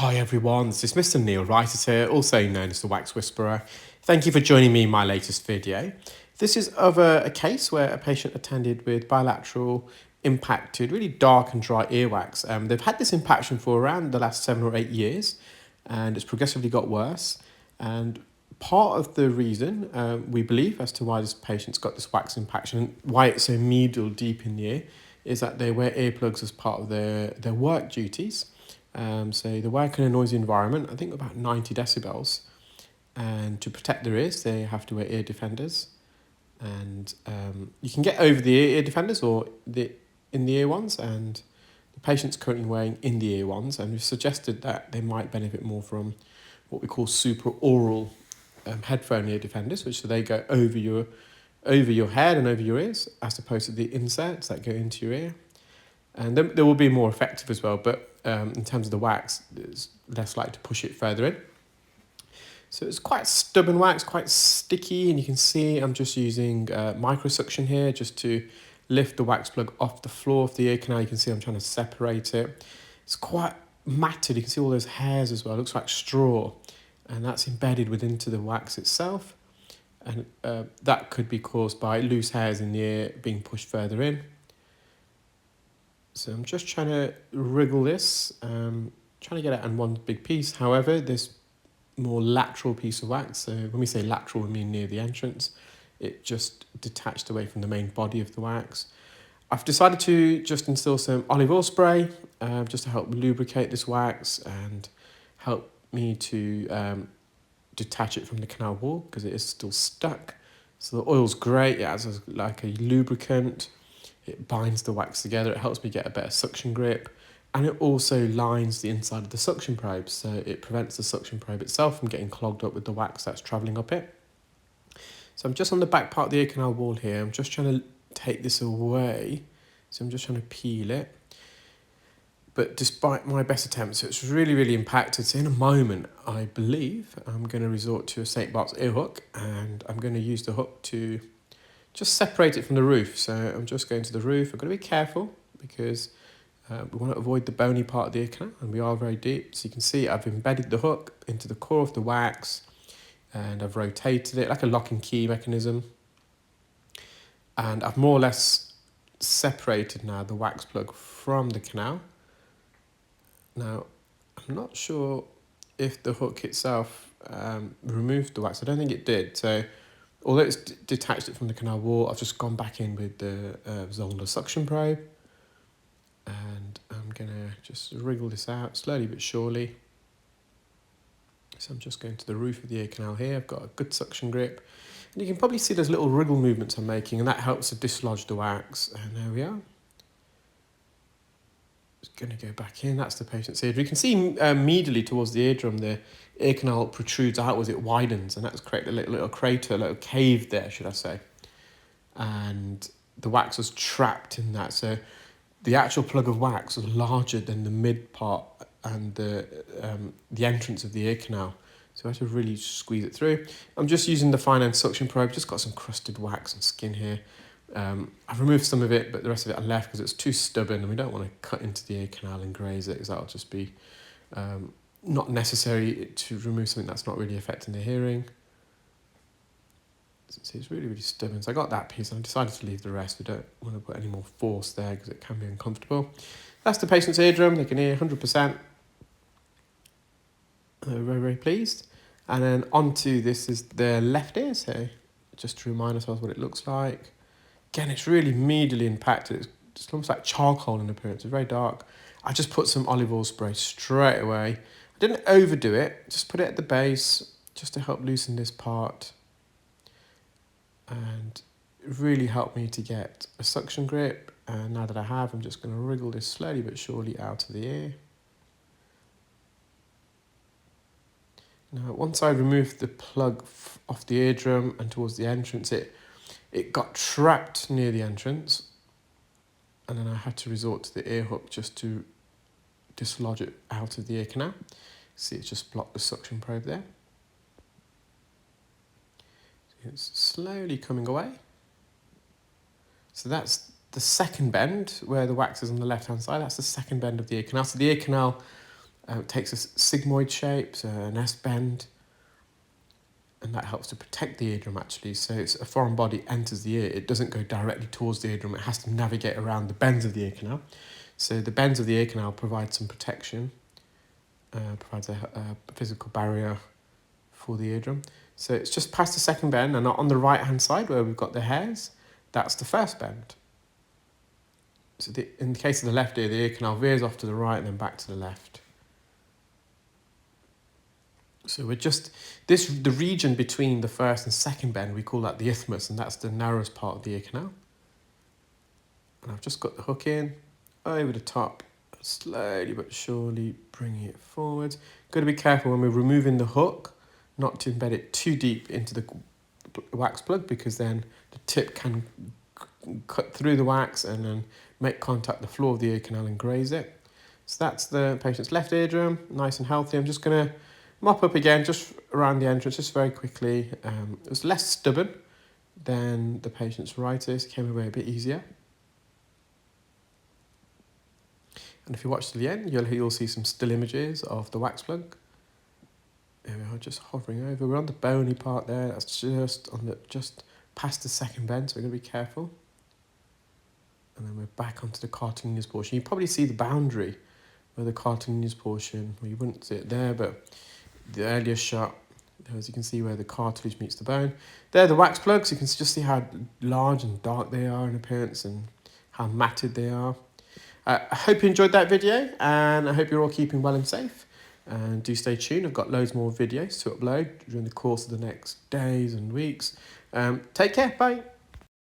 Hi everyone, this is Mr Neel Raithatha, also known as the Wax Whisperer. Thank you for joining me in my latest video. This is of a case where a patient attended with bilateral impacted, really dark and dry earwax. They've had this impaction for around the last 7 or 8 years and it's progressively got worse. And part of the reason we believe as to why this patient's got this wax impaction, why it's so medial deep in the ear, is that they wear earplugs as part of their work duties. So they work in a noisy environment, I think about 90 decibels. And to protect their ears, they have to wear ear defenders. And you can get over the ear defenders or the in the ear ones. And the patient's currently wearing in the ear ones. And we've suggested that they might benefit more from what we call supraoral headphone ear defenders, which so they go over your head and over your ears, as opposed to the inserts that go into your ear. And they will be more effective as well, but in terms of the wax, it's less likely to push it further in. So it's quite stubborn wax, quite sticky, and you can see I'm just using microsuction here just to lift the wax plug off the floor of the ear canal. You can see I'm trying to separate it. It's quite matted, you can see all those hairs as well, it looks like straw, and that's embedded into the wax itself. And that could be caused by loose hairs in the ear being pushed further in. So I'm just trying to wriggle this, trying to get it in one big piece. However, this more lateral piece of wax, so when we say lateral, we mean near the entrance, it just detached away from the main body of the wax. I've decided to just instill some olive oil spray just to help lubricate this wax and help me to detach it from the canal wall because it is still stuck. So the oil's great, it acts as like a lubricant. It binds the wax together, it helps me get a better suction grip, and it also lines the inside of the suction probe, so it prevents the suction probe itself from getting clogged up with the wax that's travelling up it. So I'm just on the back part of the ear canal wall here, I'm just trying to take this away, so I'm just trying to peel it. But despite my best attempts, it's really impacted. So in a moment, I believe I'm going to resort to a St. Bart's ear hook, and I'm going to use the hook to just separate it from the roof. So I'm just going to the roof. I've got to be careful because we want to avoid the bony part of the ear canal, and we are very deep. So you can see I've embedded the hook into the core of the wax and I've rotated it like a lock and key mechanism. And I've more or less separated now the wax plug from the canal. Now, I'm not sure if the hook itself removed the wax. I don't think it did. So although it's detached it from the canal wall, I've just gone back in with the Zollner suction probe. And I'm going to just wriggle this out slowly but surely. So I'm just going to the roof of the ear canal here. I've got a good suction grip. And you can probably see those little wriggle movements I'm making, and that helps to dislodge the wax. And there we are. Just going to go back in. That's the patient's eardrum. You can see medially towards the eardrum, the ear canal protrudes out as it widens, and that's created a little crater, a little cave there, should I say. And the wax was trapped in that. So the actual plug of wax was larger than the mid part and the entrance of the ear canal. So I had to really squeeze it through. I'm just using the fine end suction probe, just got some crusted wax and skin here. I've removed some of it, but the rest of it I left because it's too stubborn and we don't want to cut into the ear canal and graze it because that'll just be not necessary to remove something that's not really affecting the hearing. So it's really stubborn. So I got that piece and I decided to leave the rest. We don't want to put any more force there because it can be uncomfortable. That's the patient's eardrum. They can hear 100%. They're very pleased. And then onto this is their left ear. So just to remind ourselves what it looks like. Again, it's really medially impacted. It's just almost like charcoal in appearance. It's very dark. I just put some olive oil spray straight away. I didn't overdo it. Just put it at the base just to help loosen this part. And it really helped me to get a suction grip. And now that I have, I'm just going to wriggle this slowly but surely out of the ear. Now, once I removed the plug off the eardrum and towards the entrance, it got trapped near the entrance. And then I had to resort to the ear hook just to dislodge it out of the ear canal. See, it's just blocked the suction probe there. It's slowly coming away. So that's the second bend where the wax is on the left hand side. That's the second bend of the ear canal. So the ear canal It takes a sigmoid shape, so an S bend, and that helps to protect the eardrum actually. So it's a foreign body enters the ear, it doesn't go directly towards the eardrum, it has to navigate around the bends of the ear canal. So the bends of the ear canal provide some protection, provides a physical barrier for the eardrum. So it's just past the second bend, and on the right hand side where we've got the hairs, that's the first bend. So in the case of the left ear, the ear canal veers off to the right and then back to the left. So we're just, the region between the first and second bend, we call that the isthmus, and that's the narrowest part of the ear canal. And I've just got the hook in, over the top, slowly but surely bringing it forward. Got to be careful when we're removing the hook, not to embed it too deep into the wax plug, because then the tip can cut through the wax and then make contact with the floor of the ear canal and graze it. So that's the patient's left eardrum, nice and healthy. I'm just going to mop up again, just around the entrance, just very quickly. It was less stubborn than the patient's right ear, so it came away a bit easier. And if you watch to the end, you'll see some still images of the wax plug. There we are, just hovering over. We're on the bony part there. That's just past the second bend, so we're going to be careful. And then we're back onto the cartilaginous portion. You probably see the boundary where the cartilaginous portion, well, you wouldn't see it there, but the earlier shot, as you can see where the cartilage meets the bone. They're the wax plugs. You can just see how large and dark they are in appearance and how matted they are. I hope you enjoyed that video, and I hope you're all keeping well and safe. And do stay tuned. I've got loads more videos to upload during the course of the next days and weeks. Take care. Bye.